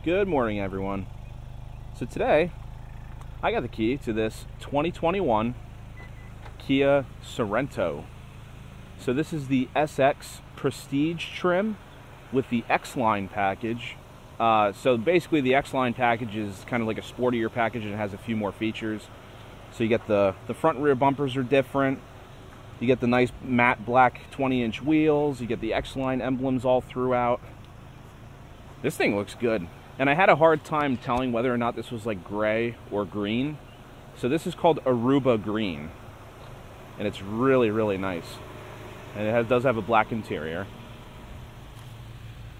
Good morning, everyone. So today, I got the key to this 2021 Kia Sorento. So this is the SX Prestige trim with the X-Line package. So basically the X-Line package is kind of like a sportier package and it has a few more features. So you get the front and rear bumpers are different. You get the nice matte black 20-inch wheels. You get the X-Line emblems all throughout. This thing looks good. And I had a hard time telling whether or not this was like gray or green. So this is called Aruba Green. And it's really, really nice. And it does have a black interior.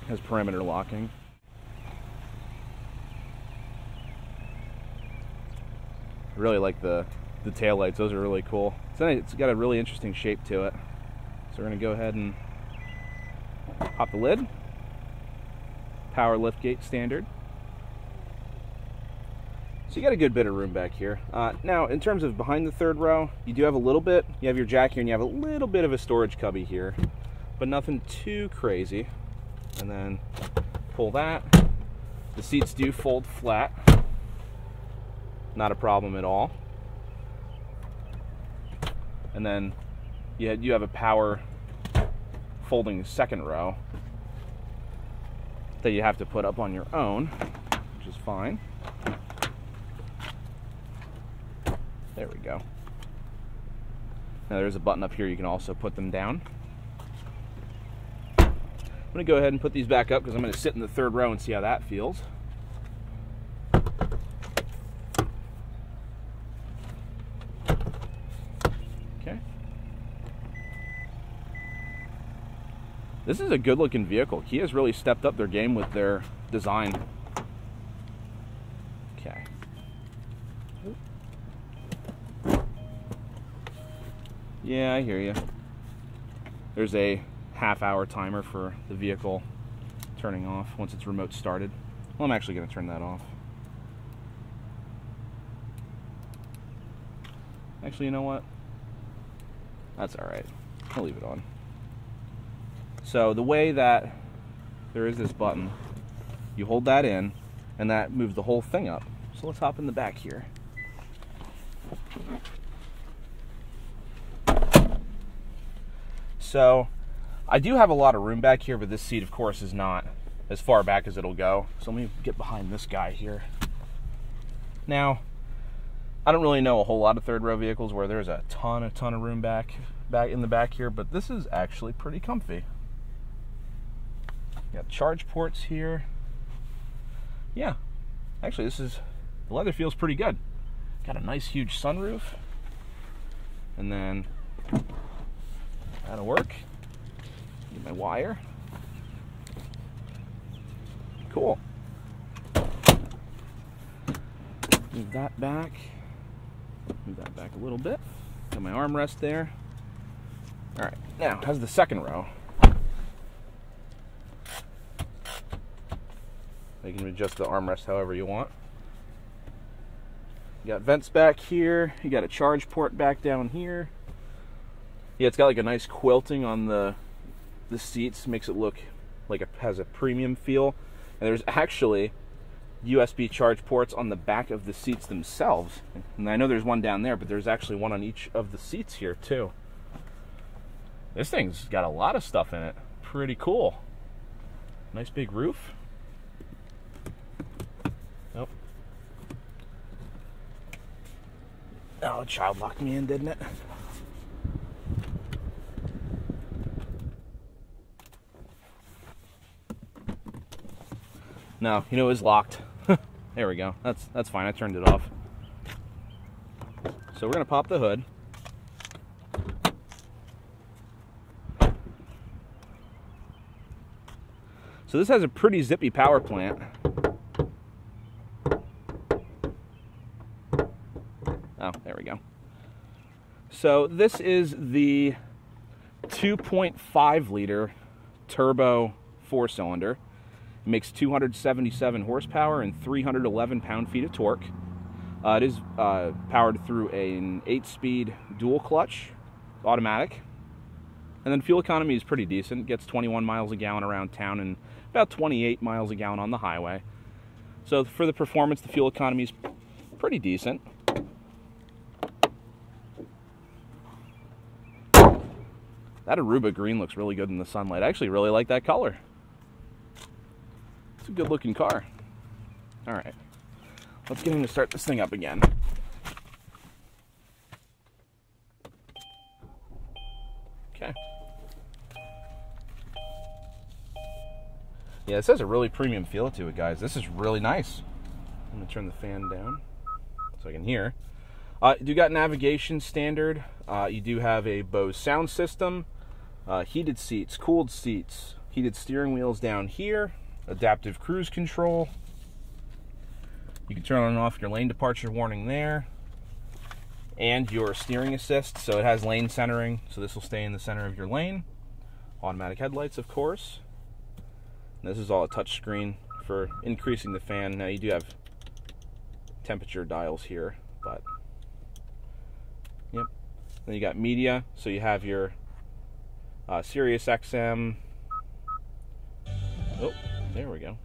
It has perimeter locking. I really like the taillights. Those are really cool. It's got a really interesting shape to it. So we're going to go ahead and pop the lid. Power liftgate standard. So you got a good bit of room back here. Now, in terms of behind the third row, you do have a little bit. You have your jack here, and you have a little bit of a storage cubby here, but nothing too crazy. And then pull that. The seats do fold flat. Not a problem at all. And then you have a power folding second row that you have to put up on your own, which is fine. There we go. Now there's a button up here, you can also put them down. I'm going to go ahead and put these back up because I'm going to sit in the third row and see how that feels. Okay. This is a good looking vehicle. Kia's really stepped up their game with their design. Okay. Yeah, I hear you. There's a half-hour timer for the vehicle turning off once it's remote started. Well, I'm actually going to turn that off. Actually, you know what? That's alright. I'll leave it on. So the way that there is this button, you hold that in, and that moves the whole thing up. So let's hop in the back here. So I do have a lot of room back here, but this seat, of course, is not as far back as it'll go. So let me get behind this guy here. Now, I don't really know a whole lot of third row vehicles where there's a ton of room back in the back here, but this is actually pretty comfy. Got charge ports here. Yeah, actually the leather feels pretty good. Got a nice huge sunroof. And then that'll work. Get my wire. Cool. Move that back. Move that back a little bit. Got my armrest there. All right, now how's the second row? You can adjust the armrest however you want. You got vents back here. You got a charge port back down here. Yeah, it's got like a nice quilting on the seats. Makes it look like it has a premium feel. And there's actually USB charge ports on the back of the seats themselves. And I know there's one down there, but there's actually one on each of the seats here too. This thing's got a lot of stuff in it. Pretty cool. Nice big roof. Nope. Oh, it child locked me in, didn't it? No, you know it was locked. There we go. That's fine. I turned it off. So we're gonna pop the hood. So this has a pretty zippy power plant. Oh, there we go. So this is the 2.5 liter turbo 4-cylinder. It makes 277 horsepower and 311 pound-feet of torque. It is powered through an 8-speed dual clutch automatic. And then fuel economy is pretty decent. It gets 21 miles a gallon around town and about 28 miles a gallon on the highway. So for the performance, the fuel economy is pretty decent. That Aruba Green looks really good in the sunlight. I actually really like that color. It's a good looking car. All right, let's get him to start this thing up again. Okay. Yeah, this has a really premium feel to it, guys. This is really nice. I'm gonna turn the fan down so I can hear. You do got navigation standard. You do have a Bose sound system, heated seats, cooled seats, heated steering wheels down here, adaptive cruise control. You can turn on and off your lane departure warning there, and your steering assist. So it has lane centering, so this will stay in the center of your lane. Automatic headlights, of course. This is all a touch screen for increasing the fan. Now you do have temperature dials here, but yep. Then you got media, so you have your Sirius XM. Oh, there we go.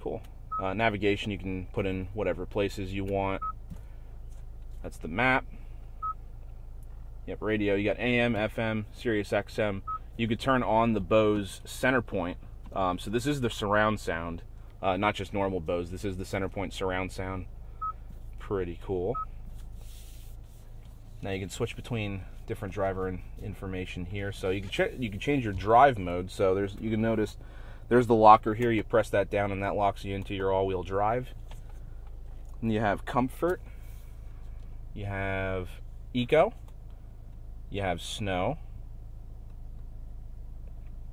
Cool. Navigation, you can put in whatever places you want. That's the map. Yep, radio, you got AM, FM, Sirius XM. You could turn on the Bose center point. So this is the surround sound, not just normal Bose. This is the center point surround sound. Pretty cool. Now you can switch between different driver information here. So you can change your drive mode. So you can notice there's the locker here. You press that down and that locks you into your all-wheel drive. And you have comfort. You have eco. You have snow.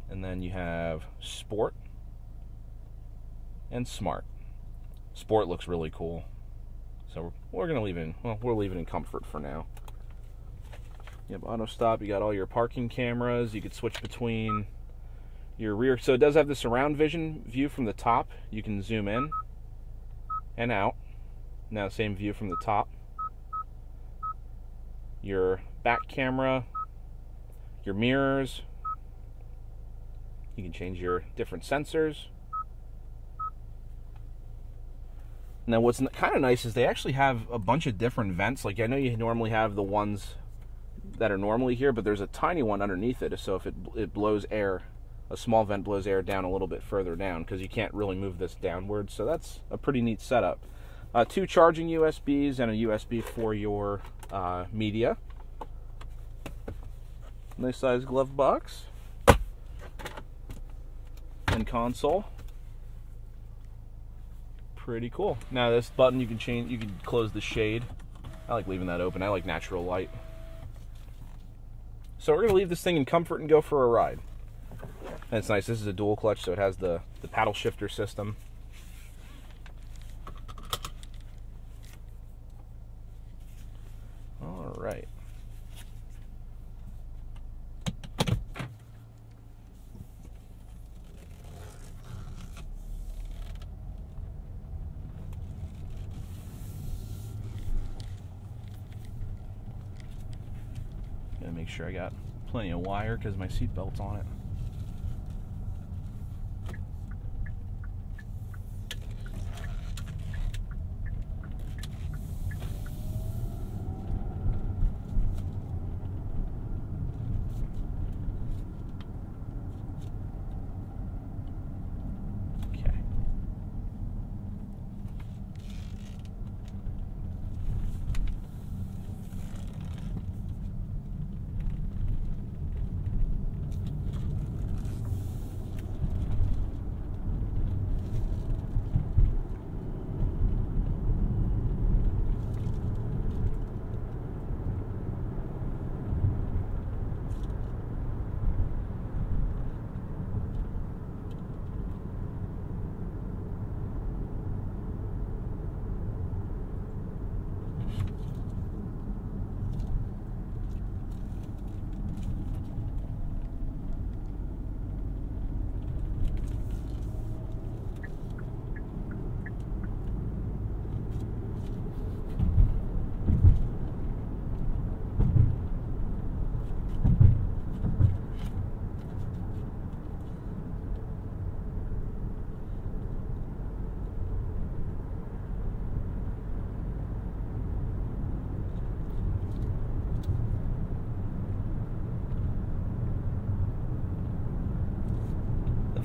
And then you have sport and smart. Sport looks really cool. So we're gonna leave it in, well, we'll leave it in comfort for now. You have auto stop, you got all your parking cameras, you could switch between your rear. So it does have the surround vision view from the top. You can zoom in and out. Now same view from the top. Your back camera, your mirrors. You can change your different sensors. Now what's kind of nice is they actually have a bunch of different vents. Like I know you normally have the ones that are normally here, but there's a tiny one underneath it. So if it blows air, a small vent blows air down a little bit further down because you can't really move this downward. So that's a pretty neat setup. 2 charging USBs and a USB for your media. Nice size glove box. And console. Pretty cool. Now this button you can change, you can close the shade. I like leaving that open. I like natural light. So we're gonna leave this thing in comfort and go for a ride. And it's nice, this is a dual clutch, so it has the paddle shifter system. All right. Gotta make sure I got plenty of wire because my seatbelt's on it.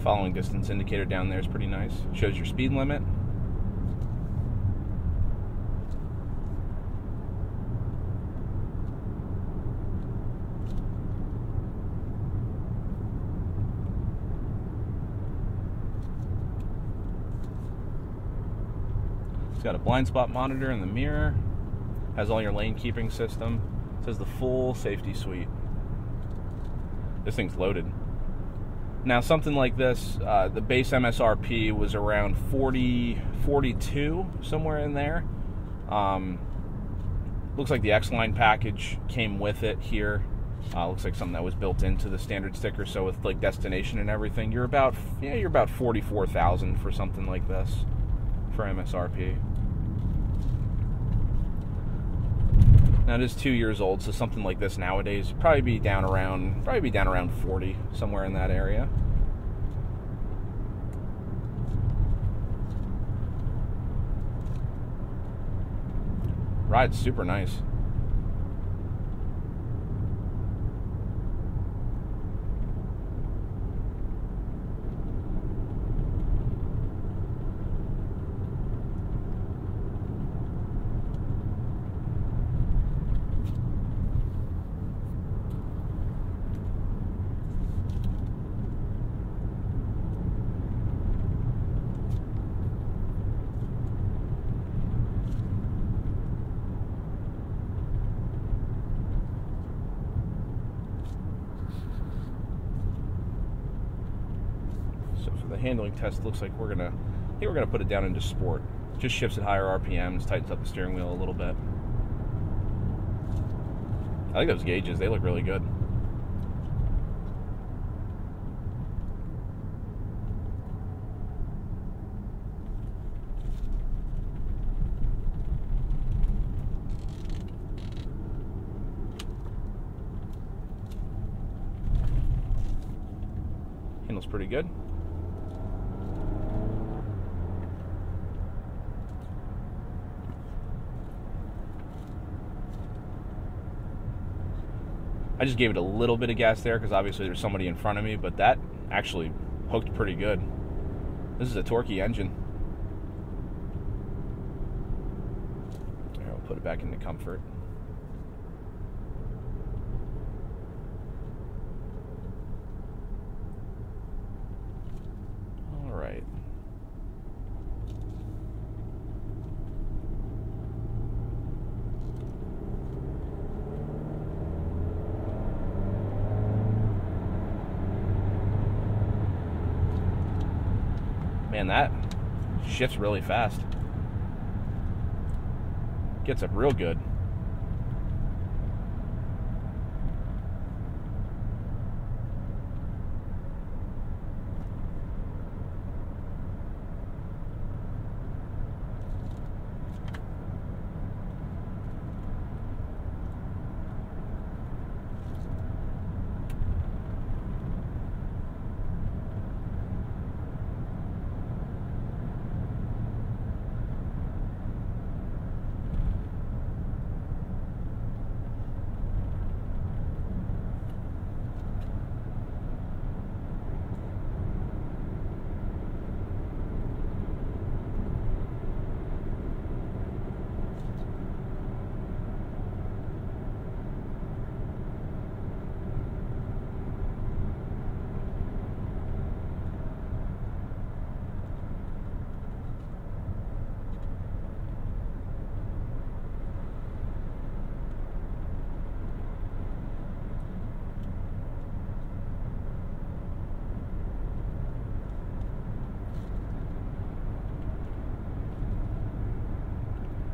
Following distance indicator down there is pretty nice. Shows your speed limit. It's got a blind spot monitor in the mirror. Has all your lane keeping system. It says the full safety suite. This thing's loaded. Now, something like this, the base MSRP was around 42, somewhere in there. Looks like the X-Line package came with it here. Looks like something that was built into the standard sticker. So with like destination and everything, you're about 44,000 for something like this for MSRP. Now, it is 2 years old, so something like this nowadays would probably be down around 40, somewhere in that area. Ride's super nice. The handling test looks like we're gonna put it down into sport. Just shifts at higher RPMs, tightens up the steering wheel a little bit. I like those gauges, they look really good. Handles pretty good. I just gave it a little bit of gas there because obviously there's somebody in front of me, but that actually hooked pretty good. This is a torquey engine. All right, we'll put it back into comfort. All right. Man, that shifts really fast. Gets up real good.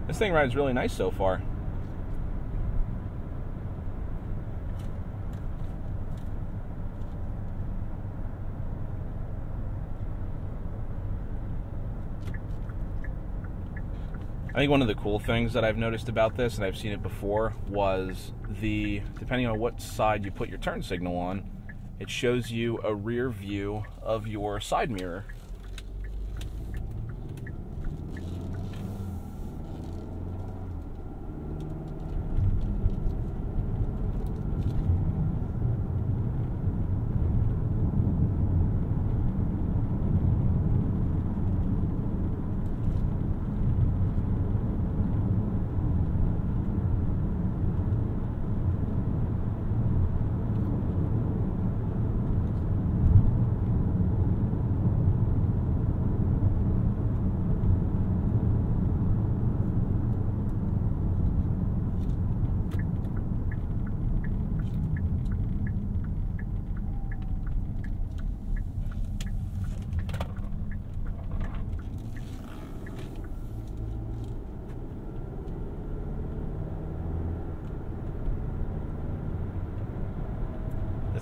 This thing rides really nice so far. I think one of the cool things that I've noticed about this, and I've seen it before, was depending on what side you put your turn signal on, it shows you a rear view of your side mirror.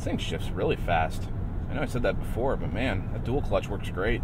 thing shifts really fast. I know I said that before, but man, that dual clutch works great.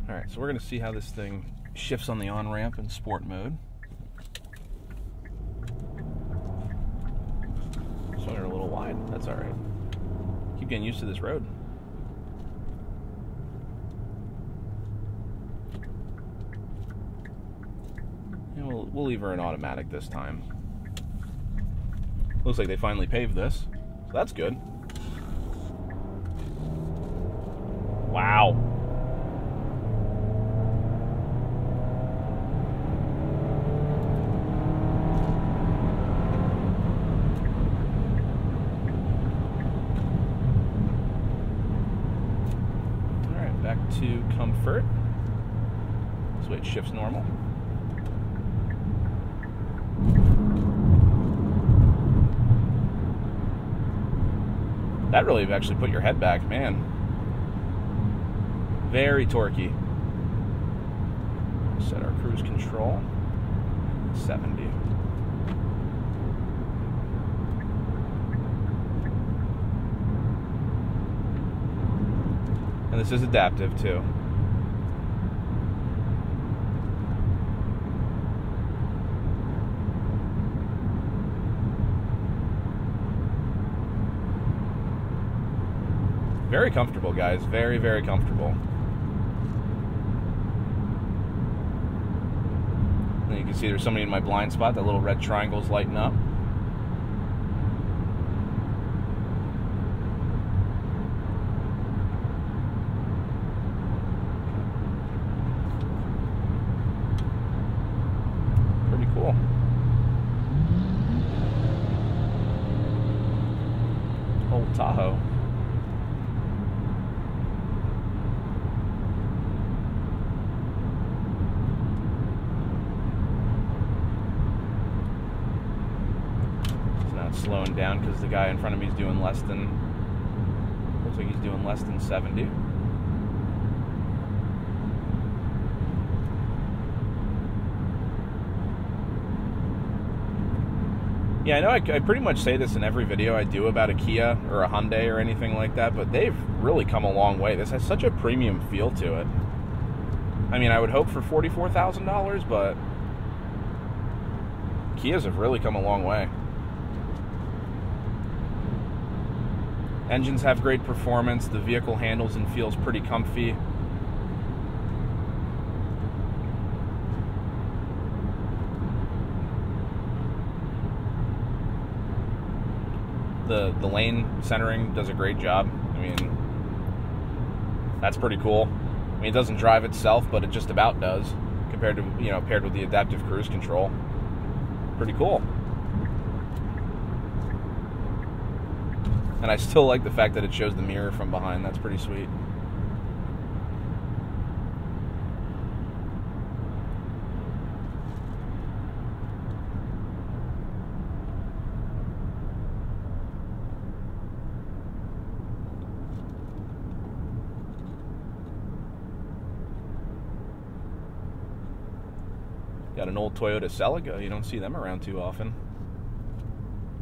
Alright, so we're going to see how this thing shifts on the on-ramp in sport mode. Swing her a little wide. That's alright. Keep getting used to this road. And we'll leave her in automatic this time. Looks like they finally paved this. So that's good. Wow. Back to comfort. This way it shifts normal. That really actually put your head back, man. Very torquey. Set our cruise control. 70. And this is adaptive too. Very comfortable, guys. Very, very comfortable. And you can see there's somebody in my blind spot. That little red triangle's lighting up. Cool. Old Tahoe. slowing down because the guy in front of me is doing less than, looks like he's doing less than 70. Yeah, I know I pretty much say this in every video I do about a Kia or a Hyundai or anything like that, but they've really come a long way. This has such a premium feel to it. I mean, I would hope for $44,000, but Kias have really come a long way. Engines have great performance. The vehicle handles and feels pretty comfy. The lane centering does a great job. I mean, that's pretty cool. I mean, it doesn't drive itself, but it just about does compared to, you know, paired with the adaptive cruise control. Pretty cool. And I still like the fact that it shows the mirror from behind. That's pretty sweet. Got an old Toyota Celica. You don't see them around too often.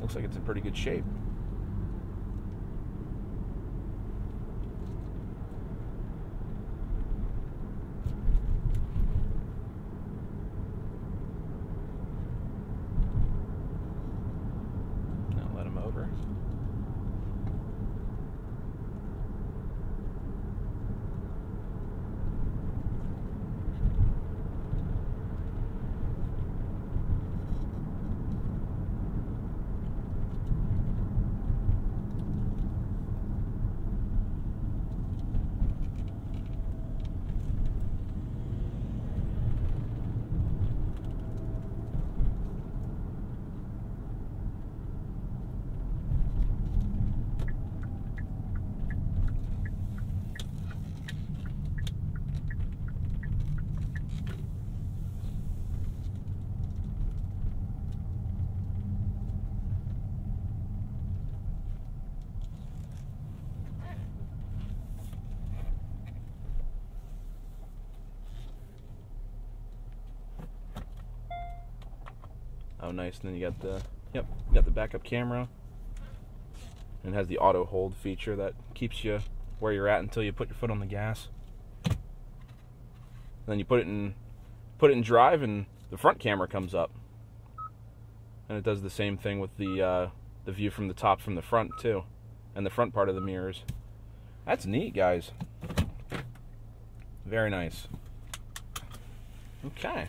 Looks like it's in pretty good shape. Now let him over. Oh, nice. And then you got the, yep, you got the backup camera. And it has the auto hold feature that keeps you where you're at until you put your foot on the gas. And then you put it in drive, and the front camera comes up. And it does the same thing with the view from the top from the front too, and the front part of the mirrors. That's neat, guys. Very nice. Okay.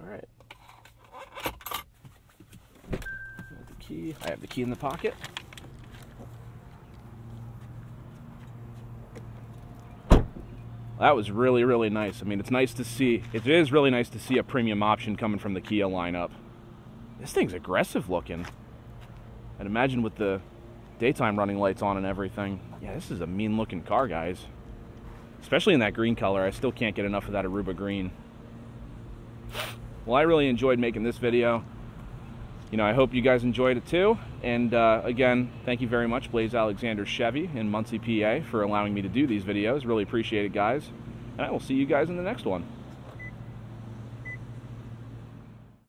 All right. The key. I have the key in the pocket. That was really, really nice. I mean, it's nice to see. It is really nice to see a premium option coming from the Kia lineup. This thing's aggressive looking. I'd imagine with the daytime running lights on and everything. Yeah, this is a mean looking car, guys. Especially in that green color. I still can't get enough of that Aruba Green. Well, I really enjoyed making this video. You know, I hope you guys enjoyed it too. And again, thank you very much, Blaise Alexander Chevy in Muncy, PA, for allowing me to do these videos. Really appreciate it, guys. And I will see you guys in the next one.